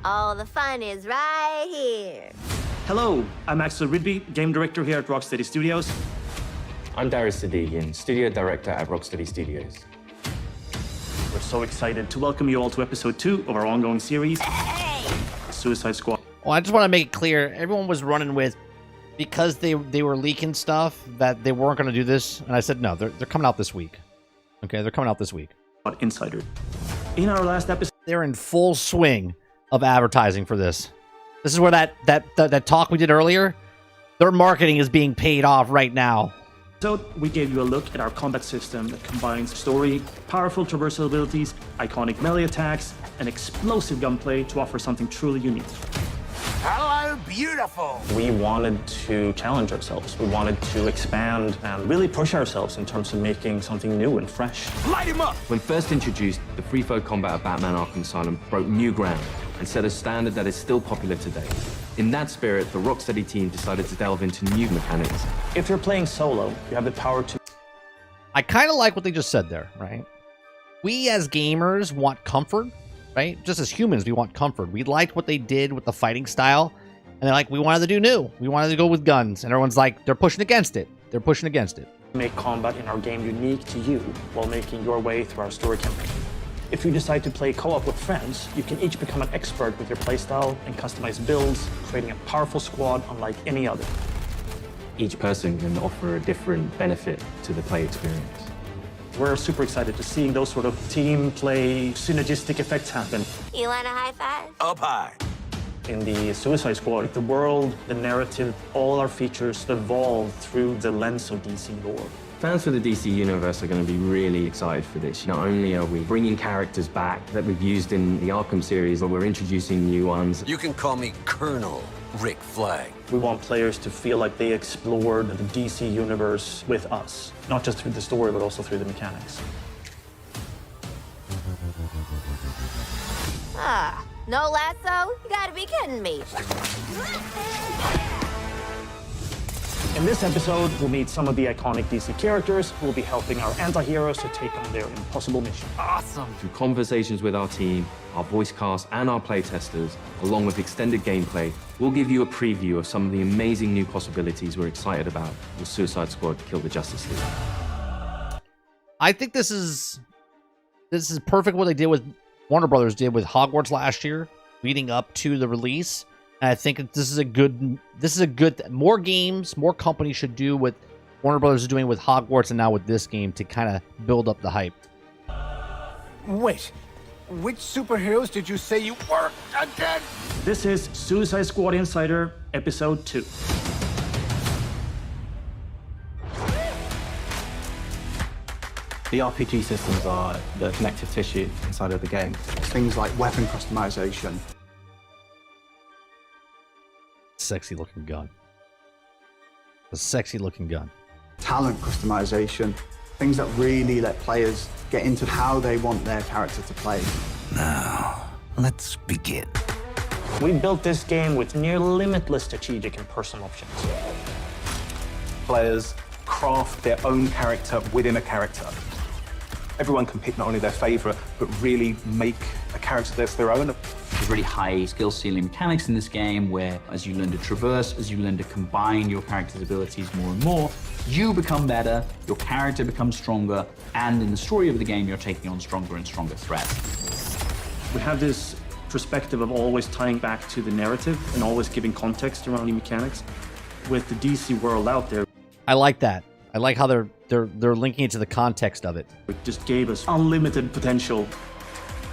All the fun is right here. Hello, I'm Axel Rydby, game director here at Rocksteady Studios. I'm Darius Sadigian, studio director at Rocksteady Studios. We're so excited to welcome you all to episode 2 of our ongoing series, Suicide Squad. Well, I just want to make it clear, everyone was running with, because they were leaking stuff, that they weren't going to do this, and I said, no, they're coming out this week. Okay, they're coming out this week. Insider. In our last episode, They're in full swing of advertising for this. This is where that talk we did earlier, their marketing is being paid off right now. we gave you a look at our combat system that combines story, powerful traversal abilities, iconic melee attacks, and explosive gunplay to offer something truly unique. Hello, beautiful! We wanted to challenge ourselves. We wanted to expand and really push ourselves in terms of making something new and fresh. Light him up! When first introduced, the free-flow combat of Batman Arkham Asylum broke new ground and set a standard that is still popular today. In that spirit, the Rocksteady team decided to delve into new mechanics. If you're playing solo, you have the power to... I kind of like what they just said there, right? We as gamers want comfort, right? Just as humans, we want comfort. We liked what they did with the fighting style, and they're like, we wanted to do new. We wanted to go with guns, and everyone's like, they're pushing against it. They're pushing against it. Make combat in our game unique to you while making your way through our story campaign. If you decide to play co-op with friends, you can each become an expert with your playstyle and customize builds, creating a powerful squad unlike any other. Each person can offer a different benefit to the play experience. We're super excited to see those sort of team play synergistic effects happen. You want a high five? Up high. In the Suicide Squad, the world, the narrative, all our features evolve through the lens of DC lore. Fans for the DC Universe are going to be really excited for this. Not only are we bringing characters back that we've used in the Arkham series, but we're introducing new ones. You can call me Colonel Rick Flag. We want players to feel like they explored the DC Universe with us, not just through the story, but also through the mechanics. Ah, no lasso? You gotta be kidding me. In this episode, we'll meet some of the iconic DC characters who will be helping our anti-heroes to take on their impossible mission. Awesome. Through conversations with our team, our voice cast, and our playtesters, along with extended gameplay, we'll give you a preview of some of the amazing new possibilities we're excited about with Suicide Squad Kill the Justice League. I think this is perfect what they did with Warner Brothers did with Hogwarts last year, leading up to the release. And I think this is a good, more games, more companies should do what Warner Brothers is doing with Hogwarts and now with this game to kind of build up the hype. Wait, which superheroes did you say you were again? This is Suicide Squad Insider, Episode 2. The RPG systems are the connective tissue inside of the game. Things like weapon customization. Sexy looking gun. A sexy looking gun. Talent customization. Things that really let players get into how they want their character to play. Now, let's begin. We built this game with near limitless strategic and personal options. Players craft their own character within a character. Everyone can pick not only their favorite, but really make a character that's their own. There's really high skill ceiling mechanics in this game where as you learn to traverse, as you learn to combine your character's abilities more and more, you become better, your character becomes stronger, and in the story of the game, you're taking on stronger and stronger threats. We have this perspective of always tying back to the narrative and always giving context around the mechanics. With the DC world out there, I like that. I like how they're linking it to the context of it. it just gave us unlimited potential.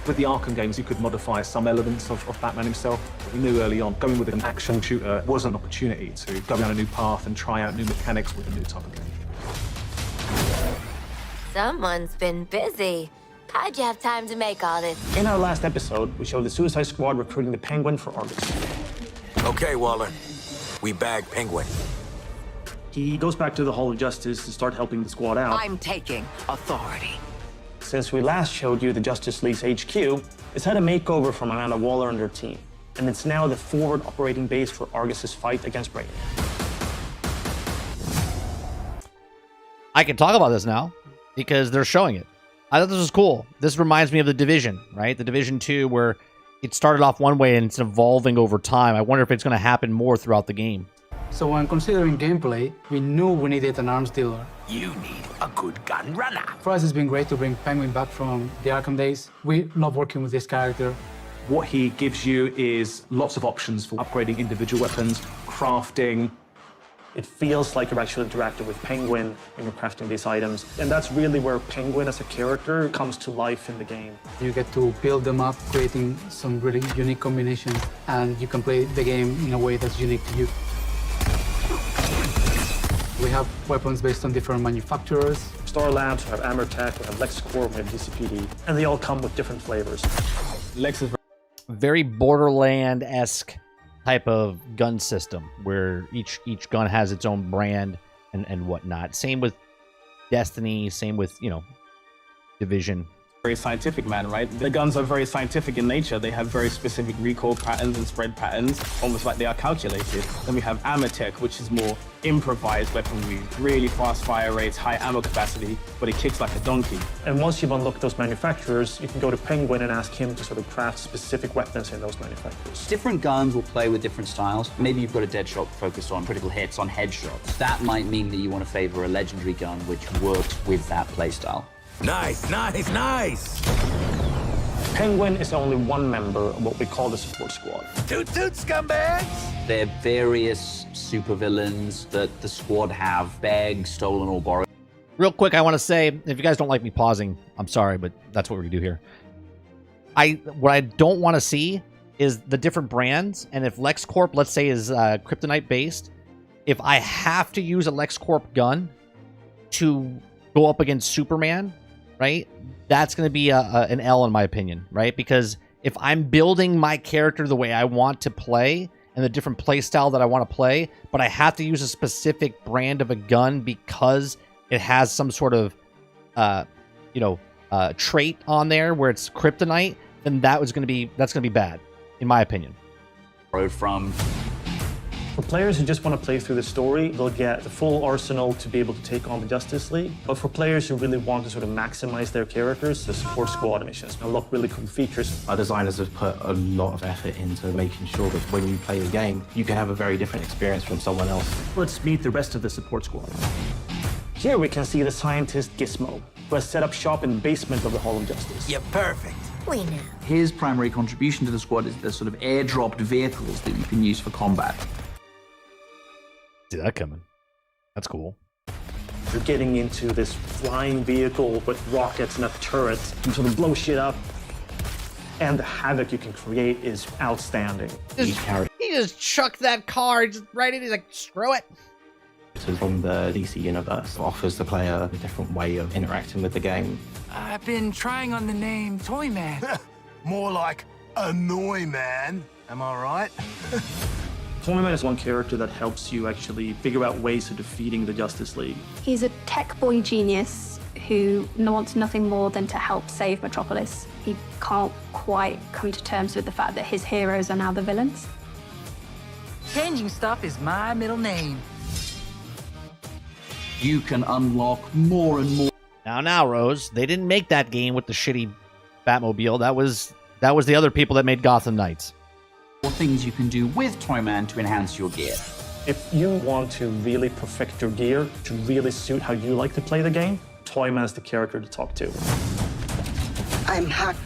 With the Arkham games, you could modify some elements of Batman himself. We knew early on, going with an action shooter was an opportunity to go down a new path and try out new mechanics with a new type of game. Someone's been busy. How'd you have time to make all this? In our last episode, we showed the Suicide Squad recruiting the Penguin for Argus. Okay, Waller. We bagged Penguin. He goes back to the Hall of Justice to start helping the squad out. I'm taking authority. Since we last showed you the Justice League's HQ, it's had a makeover from Amanda Waller and her team, and it's now the forward operating base for Argus's fight against Brainiac. I can talk about this now because they're showing it. I thought this was cool. This reminds me of The Division, right? The Division 2 where it started off one way and it's evolving over time. I wonder if it's going to happen more throughout the game. So when considering gameplay, we knew we needed an arms dealer. You need a good gun runner. For us, it's been great to bring Penguin back from the Arkham days. We love working with this character. What he gives you is lots of options for upgrading individual weapons, crafting. It feels like you're actually interacting with Penguin when you're crafting these items. And that's really where Penguin as a character comes to life in the game. You get to build them up, creating some really unique combinations, and you can play the game in a way that's unique to you. We have weapons based on different manufacturers. Star Labs, we have Amertech, we have LexCorp, we have DCPD, and they all come with different flavors. Lex is Very Borderland-esque type of gun system where each gun has its own brand and whatnot. Same with Destiny, same with, you know, Division. Very scientific, man, right? The guns are very scientific in nature. They have very specific recoil patterns and spread patterns, almost like they are calculated. Then we have Amertech, which is more improvised weaponry, really fast fire rates, high ammo capacity, but it kicks like a donkey. And once you've unlocked those manufacturers, you can go to Penguin and ask him to sort of craft specific weapons in those manufacturers. Different guns will play with different styles. Maybe you've got a Deadshot focused on critical hits, on headshots. That might mean that you want to favor a legendary gun which works with that playstyle. Nice, nice, nice. Penguin is only one member of what we call the support squad. Toot toot, scumbags! There are various supervillains that the squad have begged, stolen, or borrowed. Real quick, I want to say, if you guys don't like me pausing, I'm sorry, but that's what we're going to do here. What I don't want to see is the different brands, and if LexCorp, let's say, is Kryptonite based, if I have to use a LexCorp gun to go up against Superman, right? That's going to be an L in my opinion, right? Because if I'm building my character the way I want to play and the different play style that I want to play, but I have to use a specific brand of a gun because it has some sort of, trait on there where it's kryptonite, then that's going to be bad, in my opinion. From For players who just want to play through the story, they'll get the full arsenal to be able to take on the Justice League. But for players who really want to sort of maximize their characters, the support squad missions unlock really cool features. Our designers have put a lot of effort into making sure that when you play the game, you can have a very different experience from someone else. Let's meet the rest of the support squad. Here we can see the scientist Gizmo, who has set up shop in the basement of the Hall of Justice. You're perfect. We know. his primary contribution to the squad is the sort of airdropped vehicles that you can use for combat. See that coming. That's cool. You're getting into this flying vehicle with rockets and a turret and sort of blow shit up. And the havoc you can create is outstanding. He just chucked that car just right in. He's like, screw it. From the DC universe offers the player a different way of interacting with the game. I've been trying on the name Toyman. More like Annoy Man. Am I right? Toyman is one character that helps you actually figure out ways of defeating the Justice League. He's a tech boy genius who wants nothing more than to help save Metropolis. He can't quite come to terms with the fact that his heroes are now the villains. Changing stuff is my middle name. You can unlock more and more. Now, Rose, they didn't make that game with the shitty Batmobile. That was the other people that made Gotham Knights. Things you can do with Toyman to enhance your gear. If you want to really perfect your gear to really suit how you like to play the game, Toyman is the character to talk to. I'm Hack.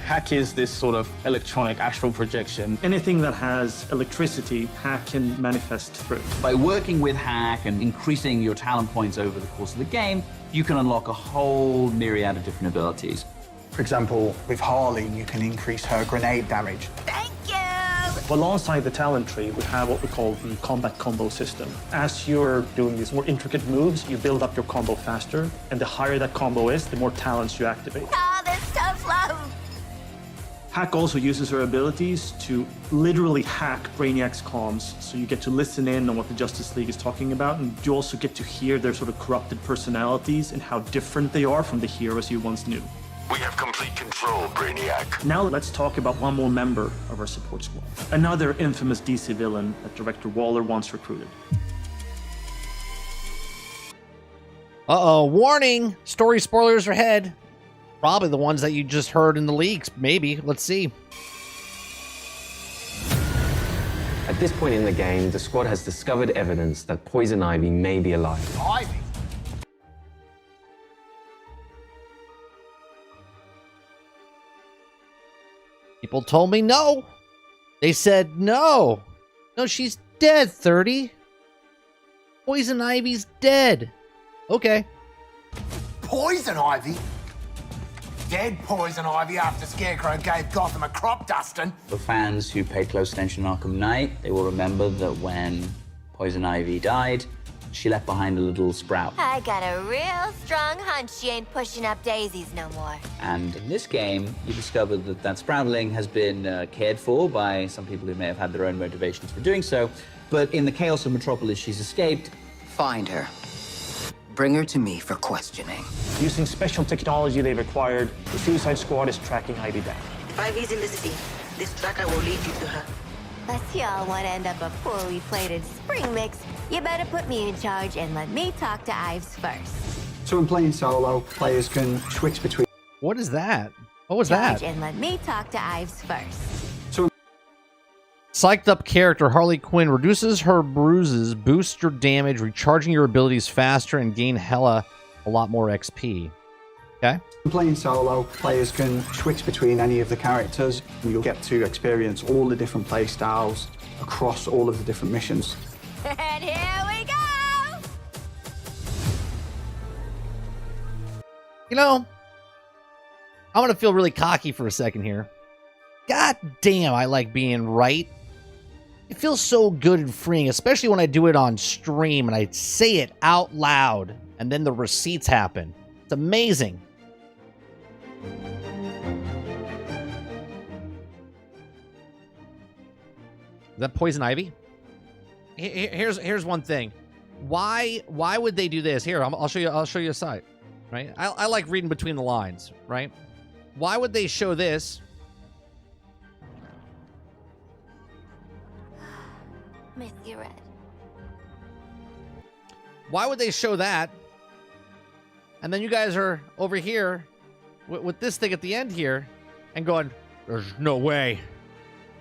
Hack is this sort of electronic astral projection. Anything that has electricity, Hack can manifest through. By working with Hack and increasing your talent points over the course of the game, you can unlock a whole myriad of different abilities. For example, with Harley, you can increase her grenade damage. Thank you! Alongside the talent tree, we have what we call the combat combo system. As you're doing these more intricate moves, you build up your combo faster, and the higher that combo is, the more talents you activate. Ah, this tough love! Hack also uses her abilities to literally hack Brainiac's comms, so you get to listen in on what the Justice League is talking about, and you also get to hear their sort of corrupted personalities and how different they are from the heroes you once knew. We have complete control, Brainiac. Now let's talk about one more member of our support squad. Another infamous DC villain that Director Waller once recruited. Uh-oh, warning! Story spoilers are ahead. Probably the ones that you just heard in the leaks, maybe. Let's see. this point in the game, the squad has discovered evidence that Poison Ivy may be alive. Ivy? People told me no. They said no. No, she's dead, 30. Poison Ivy's dead. Okay. Poison Ivy? Dead Poison Ivy after Scarecrow gave Gotham a crop dusting. For fans who pay close attention to Arkham Knight, they will remember that when Poison Ivy died, she left behind a little sprout. I got a real strong hunch she ain't pushing up daisies no more. And in this game, you discover that that sproutling has been cared for by some people who may have had their own motivations for doing so. But in the chaos of Metropolis, she's escaped. Find her. Bring her to me for questioning. Using special technology they've acquired, the Suicide Squad is tracking Ivy down. If Ivy's in the city, this tracker will lead you to her. Unless y'all want to end up a poorly plated spring mix, you better put me in charge and let me talk to Ives first. So in playing solo, players can switch between... What is that? What was that? And let me talk to Ives first. Psyched up character Harley Quinn reduces her bruises, boosts your damage, recharging your abilities faster, and gain a lot more XP. Okay. Playing solo, players can switch between any of the characters. You'll get to experience all the different play styles across all of the different missions. And here we go! You know, I'm going to feel really cocky for a second here. God damn, I like being right. It feels so good and freeing, especially when I do it on stream and I say it out loud and then the receipts happen. It's amazing. Is that Poison Ivy? Here's one thing. Why would they do this? Here, I'll show you a site, right? I like reading between the lines, right? Why would they show this? Miss you, Red. Why would they show that? And then you guys are over here with this thing at the end here and going, there's no way.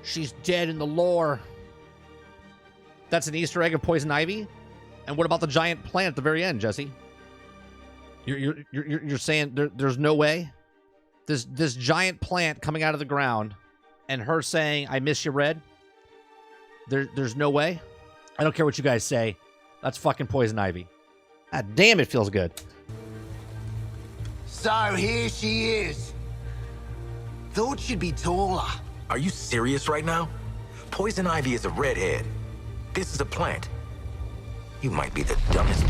She's dead in the lore. That's an Easter egg of Poison Ivy? And what about the giant plant at the very end, Jesse? You're saying there's no way? This giant plant coming out of the ground and her saying, I miss you, Red? There's no way? I don't care what you guys say. That's fucking Poison Ivy. God damn, it feels good. So here she is. Thought she'd be taller. Are you serious right now? Poison Ivy is a redhead. This is a plant. You might be the dumbest.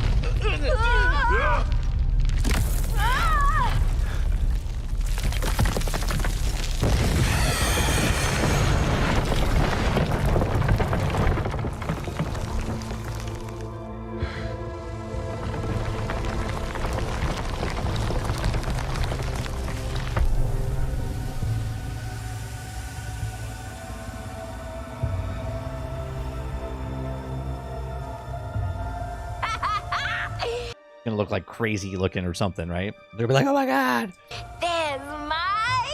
Gonna look like crazy looking or something, right? They'll be like, oh my god. There's my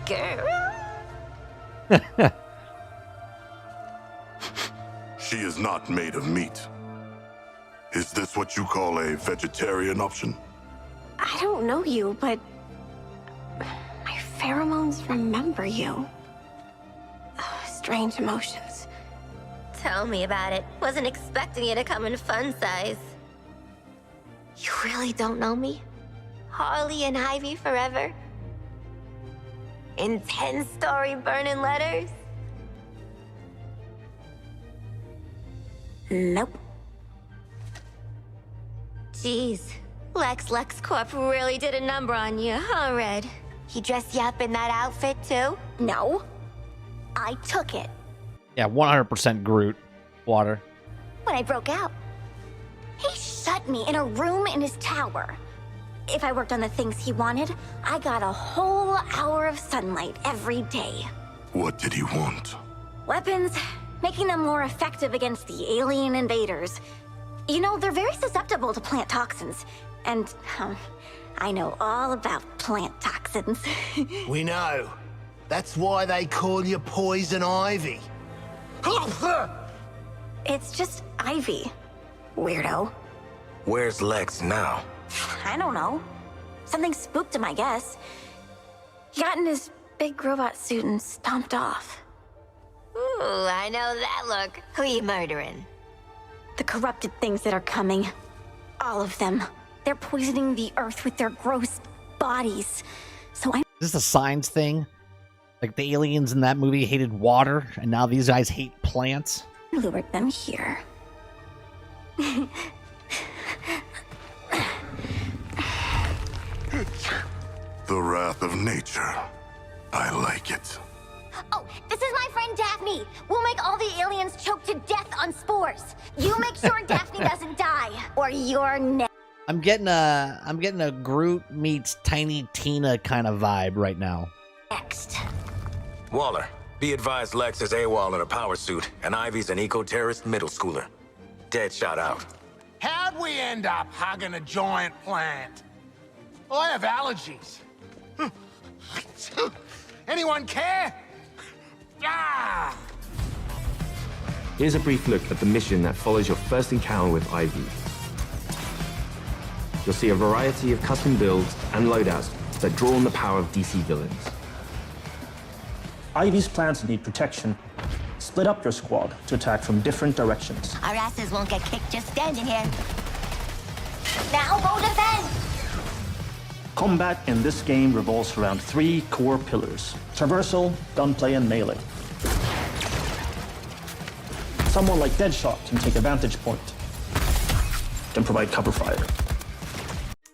girl. She is not made of meat. Is this what you call a vegetarian option? I don't know you, but my pheromones remember you. Strange emotions. Tell me about it. Wasn't expecting you to come in fun size. You really don't know me? Harley and Ivy forever? In 10-story burning letters? Nope. Jeez. LexCorp really did a number on you, huh, Red? He dressed you up in that outfit, too? No. I took it. Yeah, 100% Groot. Water. When I broke out, he shut me in a room in his tower. If I worked on the things he wanted, I got a whole hour of sunlight every day. What did he want? Weapons, making them more effective against the alien invaders. You know, they're very susceptible to plant toxins. And I know all about plant toxins. We know. That's why they call you Poison Ivy. It's just Ivy. Weirdo. Where's Lex now? I don't know. Something spooked him, I guess. He got in his big robot suit and stomped off. Ooh, I know that look. Who you murdering? The corrupted things that are coming. All of them. They're poisoning the earth with their gross bodies. So I'm... Is this a science thing? Like the aliens in that movie hated water, and now these guys hate plants? lured them here. The wrath of nature. I like it. Oh, this is my friend Daphne. We'll make all the aliens choke to death on spores. You make sure Daphne doesn't die, or you're next. I'm getting a Groot meets Tiny Tina kind of vibe right now. Next. Waller, be advised Lex is AWOL in a power suit, and Ivy's an eco-terrorist middle schooler. Dead shot out. How'd we end up hugging a giant plant? I have allergies. Anyone care? Ah! Here's a brief look at the mission that follows your first encounter with Ivy. You'll see a variety of custom builds and loadouts that draw on the power of DC villains. Ivy's plans need protection. Split up your squad to attack from different directions. Our asses won't get kicked just standing here. Now go defend! Combat in this game revolves around 3 core pillars: traversal, gunplay, and melee. Someone like Deadshot can take a vantage point, can provide cover fire.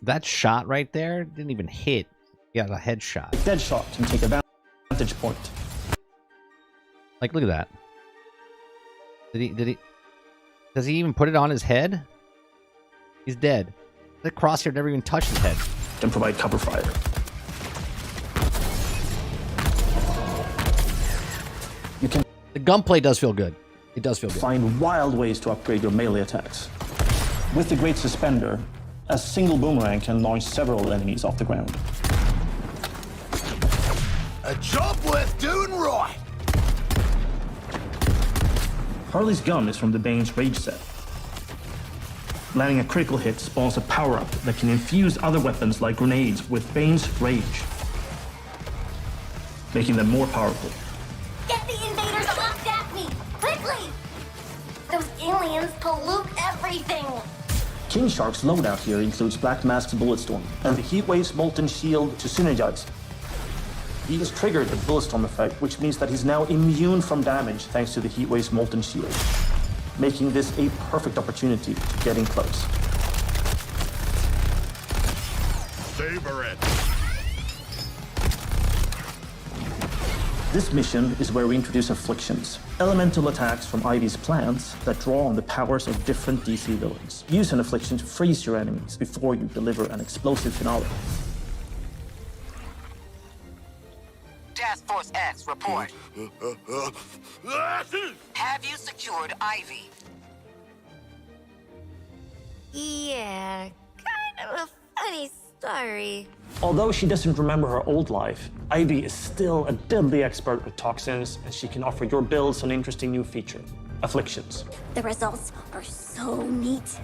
That shot right there didn't even hit. He got a headshot. Deadshot can take a vantage point. Like, look at that. Does he even put it on his head? He's dead. The crosshair never even touched his head. Can provide cover fire. You can... The gunplay does feel good. It does feel good. Find wild ways to upgrade your melee attacks. With the Great Suspender, a single boomerang can launch several enemies off the ground. A job worth doing right. Harley's gun is from the Bane's Rage set. Landing a critical hit spawns a power-up that can infuse other weapons like grenades with Bane's Rage, making them more powerful. Get the invaders off Daphne! Quickly! Those aliens pollute everything! King Shark's loadout here includes Black Mask's Bulletstorm and the Heatwave's Molten Shield to synergize. He has triggered the Bulletstorm effect, which means that he's now immune from damage thanks to the Heatwave's Molten Shield, making this a perfect opportunity to get in close. Savor it. This mission is where we introduce Afflictions, elemental attacks from Ivy's plans that draw on the powers of different DC villains. Use an Affliction to freeze your enemies before you deliver an explosive finale. Task Force X, report. Have you secured Ivy? Yeah, kind of a funny story. Although she doesn't remember her old life, Ivy is still a deadly expert with toxins, and she can offer your builds an interesting new feature: Afflictions. The results are so neat.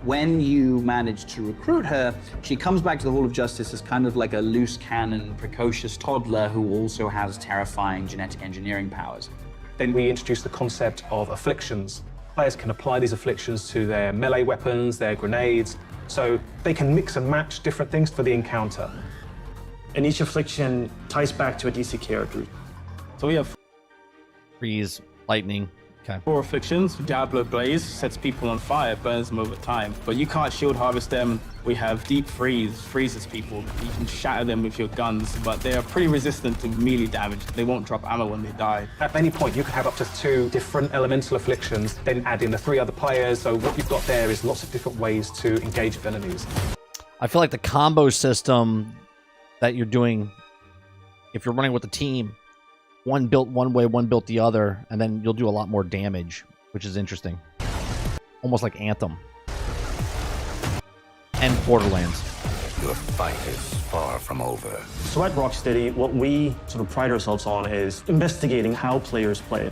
When you manage to recruit her, she comes back to the Hall of Justice as kind of like a loose cannon, precocious toddler who also has terrifying genetic engineering powers. Then we introduce the concept of afflictions. Players can apply these afflictions to their melee weapons, their grenades, so they can mix and match different things for the encounter. And each affliction ties back to a DC character. So we have Freeze, lightning. Okay. 4 afflictions. Diablo Blaze sets people on fire, burns them over time. But you can't shield harvest them. We have Deep Freeze, freezes people. You can shatter them with your guns, but they are pretty resistant to melee damage. They won't drop ammo when they die. At any point, you can have up to 2 different elemental afflictions, then add in the 3 other players. So what you've got there is lots of different ways to engage with enemies. I feel like the combo system that you're doing, if you're running with a team, one built one way, one built the other, and then you'll do a lot more damage, which is interesting. Almost like Anthem. And Borderlands. Your fight is far from over. So at Rocksteady, what we sort of pride ourselves on is investigating how players play.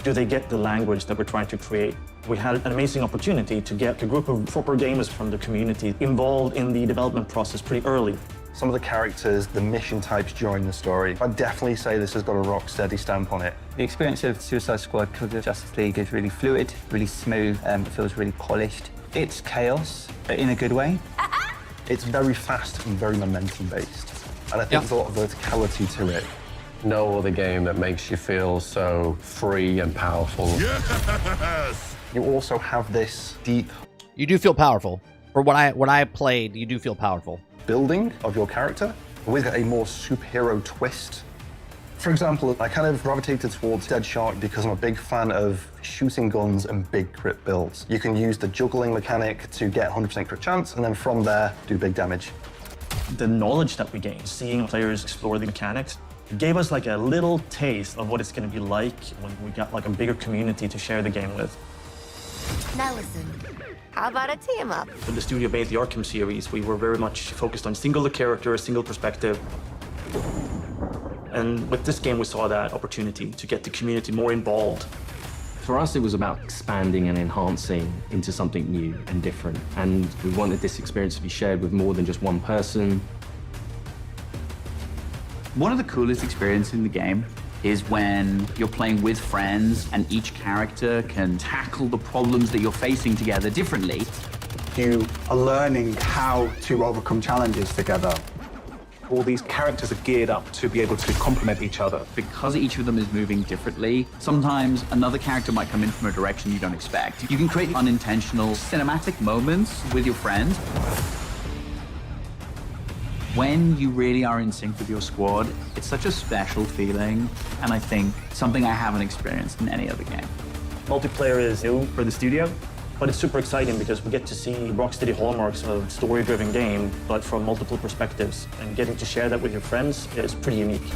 Do they get the language that we're trying to create? We had an amazing opportunity to get a group of proper gamers from the community involved in the development process pretty early. Some of the characters, the mission types during the story, I'd definitely say this has got a Rocksteady stamp on it. The experience of Suicide Squad because of Justice League is really fluid, really smooth, it feels really polished. It's chaos, but in a good way. It's very fast and very momentum-based. And I think there's a lot of verticality to it. No other game that makes you feel so free and powerful. Yes! You also have this deep... You do feel powerful. For what I played, you do feel powerful. Building of your character with a more superhero twist. For example, I kind of gravitated towards Dead Shark because I'm a big fan of shooting guns and big crit builds. You can use the juggling mechanic to get 100% crit chance, and then from there, do big damage. The knowledge that we gained, seeing players explore the mechanics, gave us like a little taste of what it's going to be like when we got like a bigger community to share the game with. Now listen, how about a team up? When the studio made the Arkham series, we were very much focused on single character, single perspective. And with this game, we saw that opportunity to get the community more involved. For us, it was about expanding and enhancing into something new and different. And we wanted this experience to be shared with more than just one person. One of the coolest experiences in the game is when you're playing with friends and each character can tackle the problems that you're facing together differently. You are learning how to overcome challenges together. All these characters are geared up to be able to complement each other. Because each of them is moving differently, sometimes another character might come in from a direction you don't expect. You can create unintentional cinematic moments with your friends. When you really are in sync with your squad, it's such a special feeling, and I think something I haven't experienced in any other game. Multiplayer is new for the studio, but it's super exciting because we get to see Rocksteady hallmarks of story-driven game, but from multiple perspectives, and getting to share that with your friends is pretty unique.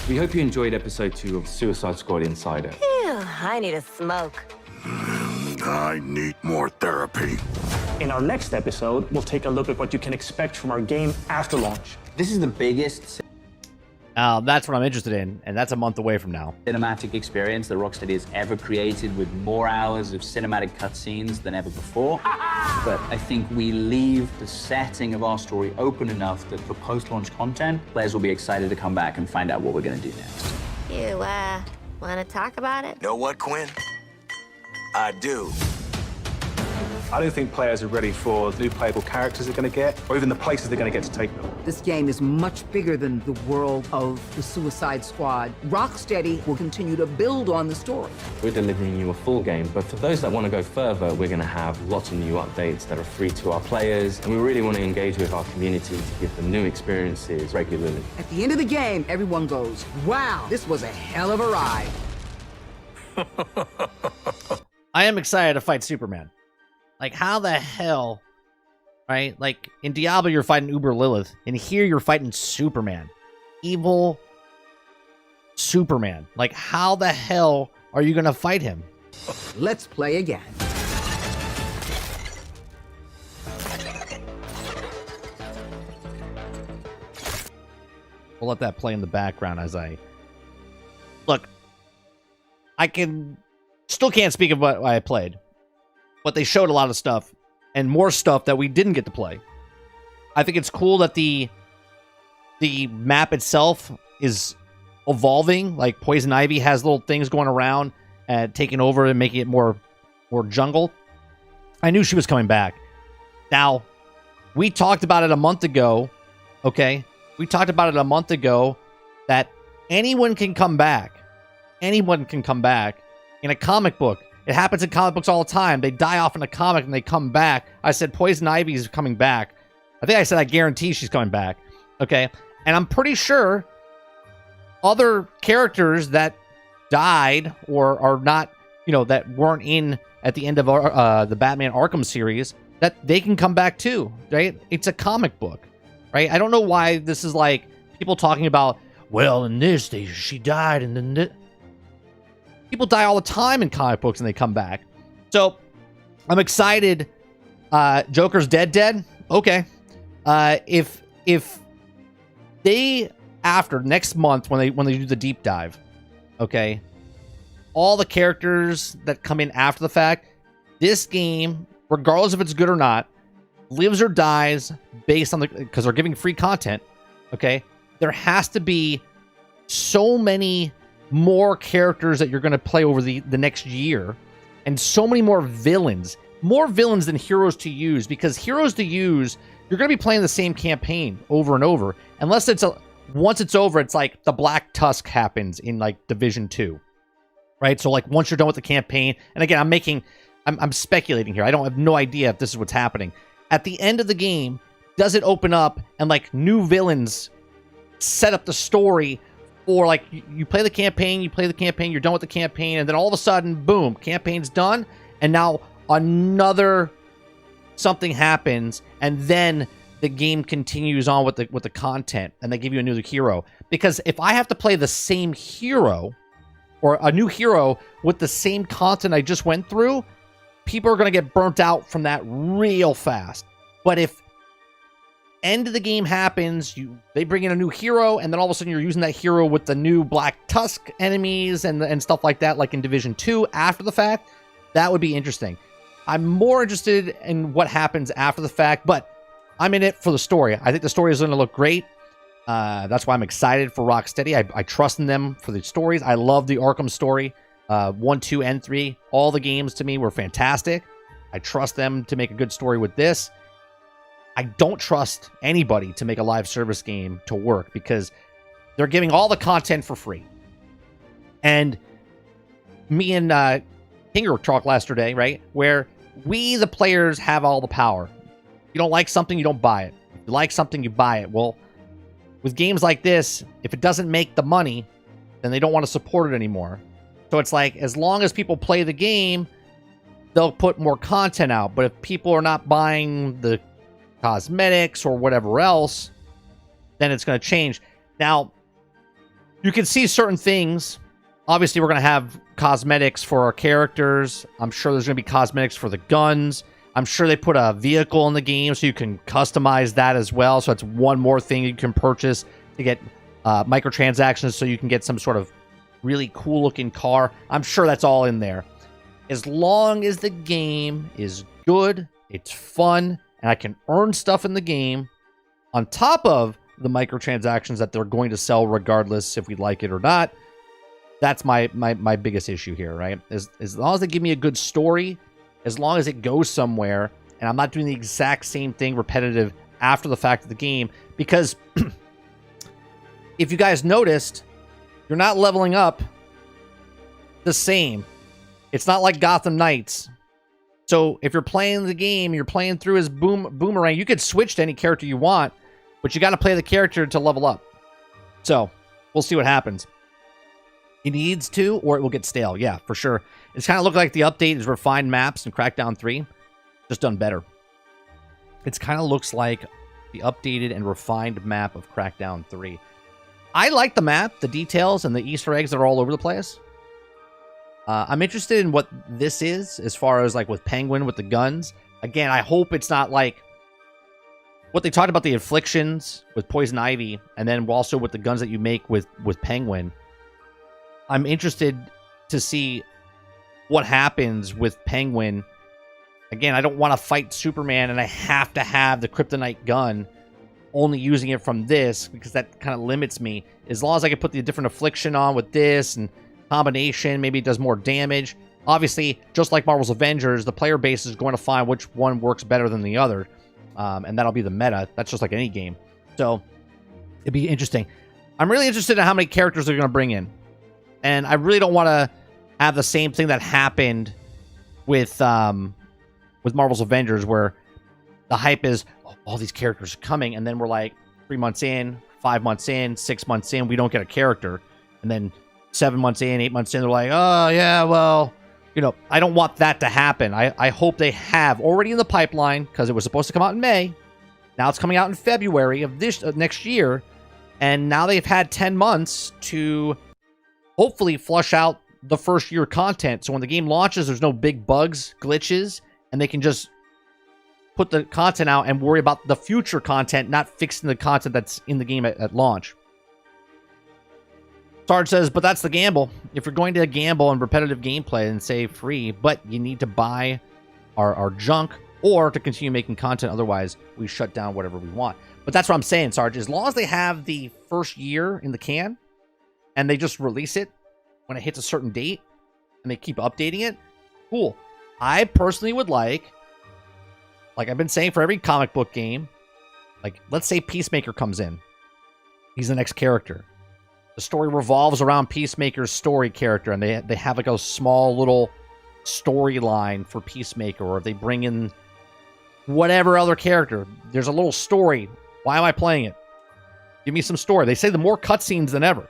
We hope you enjoyed episode 2 of Suicide Squad Insider. Phew, I need a smoke. I need more therapy. In our next episode, we'll take a look at what you can expect from our game after launch. This is the biggest That's what I'm interested in, and that's a month away from now. cinematic experience that Rocksteady has ever created, with more hours of cinematic cutscenes than ever before. But I think we leave the setting of our story open enough that for post-launch content, players will be excited to come back and find out what we're going to do next. You, want to talk about it? Know what, Quinn? I do. I don't think players are ready for the new playable characters they're going to get, or even the places they're going to get to take them. This game is much bigger than the world of the Suicide Squad. Rocksteady will continue to build on the story. We're delivering you a full game, but for those that want to go further, we're going to have lots of new updates that are free to our players, and we really want to engage with our community to give them new experiences regularly. At the end of the game, everyone goes, wow, this was a hell of a ride. I am excited to fight Superman. Like, how the hell, right? Like, in Diablo, you're fighting Uber Lilith, and here you're fighting Superman. Evil Superman. Like, how the hell are you going to fight him? Let's play again. We'll let that play in the background as I... Look, I still can't speak of what I played. But they showed a lot of stuff, and more stuff that we didn't get to play. I think it's cool that the map itself is evolving. Like, Poison Ivy has little things going around and taking over and making it more jungle. I knew she was coming back. Now, we talked about it a month ago, okay? We talked about it a month ago that anyone can come back. Anyone can come back in a comic book. It happens in comic books all the time. They die off in a comic and they come back. I said Poison Ivy is coming back. I think I said I guarantee she's coming back. Okay? And I'm pretty sure other characters that died or are not, that weren't in at the end of the Batman Arkham series, that they can come back too, right? It's a comic book, right? I don't know why this is like people talking about, well, in this, she died, and then people die all the time in comic books and they come back. So I'm excited. Joker's dead. Okay. If they after next month when they do the deep dive, okay, all the characters that come in after the fact, this game, regardless if it's good or not, lives or dies based on because they're giving free content. Okay, there has to be so many more characters that you're going to play over the next year, and so many more villains than heroes to use, because heroes to use, you're going to be playing the same campaign over and over, unless once it's over, it's like the Black Tusk happens in like Division 2, right? So like once you're done with the campaign, and again, I'm speculating here. I don't have no idea if this is what's happening. At the end of the game, does it open up and like new villains set up the story, or like you play the campaign, you're done with the campaign, and then all of a sudden, boom, campaign's done, and now another something happens, and then the game continues on with the content, and they give you a new hero. Because if I have to play the same hero or a new hero with the same content I just went through, people are going to get burnt out from that real fast. But if end of the game happens, they bring in a new hero, and then all of a sudden you're using that hero with the new Black Tusk enemies and stuff like that, like in Division 2 after the fact, that would be interesting. I'm more interested in what happens after the fact, but I'm in it for the story. I think the story is going to look great. That's why I'm excited for Rocksteady. I trust in them for the stories. I love the Arkham story. 1, 2, and 3. All the games to me were fantastic. I trust them to make a good story with this. I don't trust anybody to make a live service game to work, because they're giving all the content for free. And me and Hinger talked yesterday, right? Where we, the players, have all the power. You don't like something, you don't buy it. If you like something, you buy it. Well, with games like this, if it doesn't make the money, then they don't want to support it anymore. So it's like, as long as people play the game, they'll put more content out. But if people are not buying the cosmetics or whatever else, then it's going to change. Now, you can see certain things. Obviously, we're going to have cosmetics for our characters. I'm sure there's going to be cosmetics for the guns. I'm sure they put a vehicle in the game so you can customize that as well. So it's one more thing you can purchase to get microtransactions, so you can get some sort of really cool looking car. I'm sure that's all in there. As long as the game is good, it's fun, and I can earn stuff in the game on top of the microtransactions that they're going to sell regardless if we like it or not. That's my biggest issue here, right? As long as they give me a good story, as long as it goes somewhere, and I'm not doing the exact same thing repetitive after the fact of the game. Because if you guys noticed, you're not leveling up the same. It's not like Gotham Knights. So if you're playing the game, you're playing through as Boomerang, you could switch to any character you want, but you got to play the character to level up. So we'll see what happens. It needs to, or it will get stale. Yeah, for sure. It's kind of look like the update is refined maps in Crackdown 3, just done better. It kind of looks like the updated and refined map of Crackdown 3. I like the map, the details, and the Easter eggs that are all over the place. I'm interested in what this is, as far as like with Penguin, with the guns. Again, I hope it's not like what they talked about, the Afflictions with Poison Ivy, and then also with the guns that you make with Penguin. I'm interested to see what happens with Penguin. Again, I don't want to fight Superman and I have to have the kryptonite gun, only using it from this, because that kind of limits me. As long as I can put the different affliction on with this and combination, maybe it does more damage. Obviously, just like Marvel's Avengers, the player base is going to find which one works better than the other. And that'll be the meta. That's just like any game. So it'd be interesting. I'm really interested in how many characters they're going to bring in. And I really don't want to have the same thing that happened with Marvel's Avengers, where the hype is, oh, all these characters are coming, and then we're like 3 months in, 5 months in, 6 months in, we don't get a character. And then 7 months in, 8 months in, they're like, oh, yeah, well, you know, I don't want that to happen. I hope they have already in the pipeline, because it was supposed to come out in May. Now it's coming out in February of this next year. And now they've had 10 months to hopefully flush out the first year content. So when the game launches, there's no big bugs, glitches, and they can just put the content out and worry about the future content, not fixing the content that's in the game at launch. Sarge says, but that's the gamble. If you're going to gamble on repetitive gameplay and say free, but you need to buy our junk or to continue making content, otherwise we shut down whatever we want. But that's what I'm saying, Sarge. As long as they have the first year in the can and they just release it when it hits a certain date and they keep updating it, cool. I personally would like I've been saying for every comic book game, like, let's say Peacemaker comes in. He's the next character. The story revolves around Peacemaker's story character, and they have like a small little storyline for Peacemaker, or if they bring in whatever other character. There's a little story. Why am I playing it? Give me some story. They say the more cutscenes than ever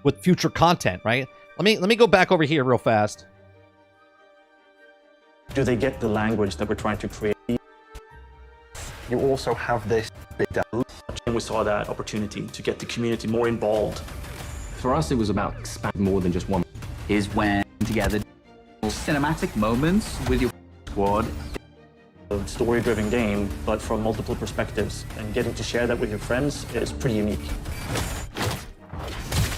with future content, right? Let me go back over here real fast. Do they get the language that we're trying to create? You also have this big download. And we saw that opportunity to get the community more involved. For us, it was about expanding more than just one. Is when together cinematic moments with your squad. A story-driven game, but from multiple perspectives, and getting to share that with your friends is pretty unique.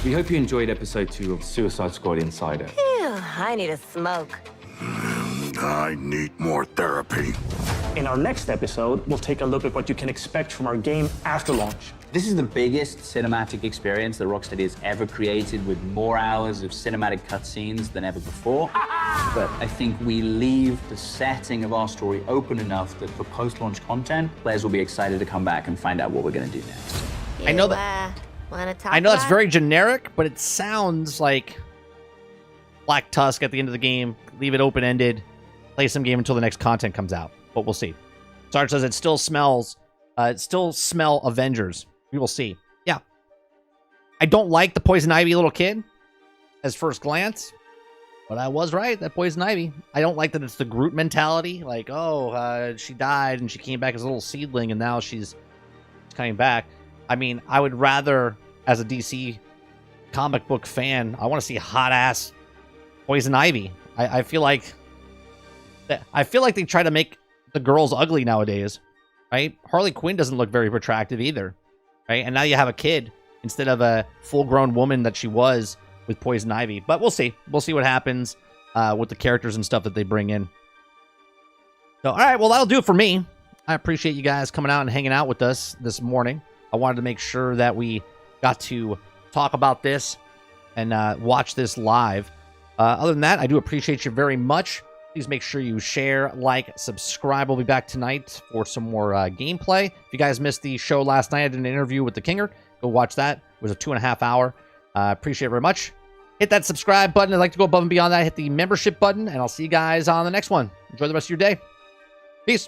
We hope you enjoyed episode 2 of Suicide Squad Insider. Phew, I need a smoke. I need more therapy. In our next episode, we'll take a look at what you can expect from our game after launch. This is the biggest cinematic experience that Rocksteady has ever created, with more hours of cinematic cutscenes than ever before. But I think we leave the setting of our story open enough that for post-launch content, players will be excited to come back and find out what we're going to do next. I know that. I know that's very generic, but it sounds like Black Tusk at the end of the game. Leave it open-ended. Play some game until the next content comes out. But we'll see. Sarge says it still smell Avengers. We will see. Yeah. I don't like the Poison Ivy little kid as first glance, but I was right. That Poison Ivy. I don't like that it's the Groot mentality. Like, she died and she came back as a little seedling and now she's coming back. I mean, I would rather, as a DC comic book fan, I want to see hot-ass Poison Ivy. I feel like they try to make the girls ugly nowadays, right? Harley Quinn doesn't look very attractive either, right? And now you have a kid instead of a full-grown woman that she was with Poison Ivy. But we'll see. We'll see what happens with the characters and stuff that they bring in. So, all right, well, that'll do it for me. I appreciate you guys coming out and hanging out with us this morning. I wanted to make sure that we got to talk about this and watch this live. Other than that, I do appreciate you very much. Please make sure you share, like, subscribe. We'll be back tonight for some more gameplay. If you guys missed the show last night, I did an interview with the Kinger. Go watch that. It was a 2.5 hour. Appreciate it very much. Hit that subscribe button. I'd like to go above and beyond that. Hit the membership button, and I'll see you guys on the next one. Enjoy the rest of your day. Peace.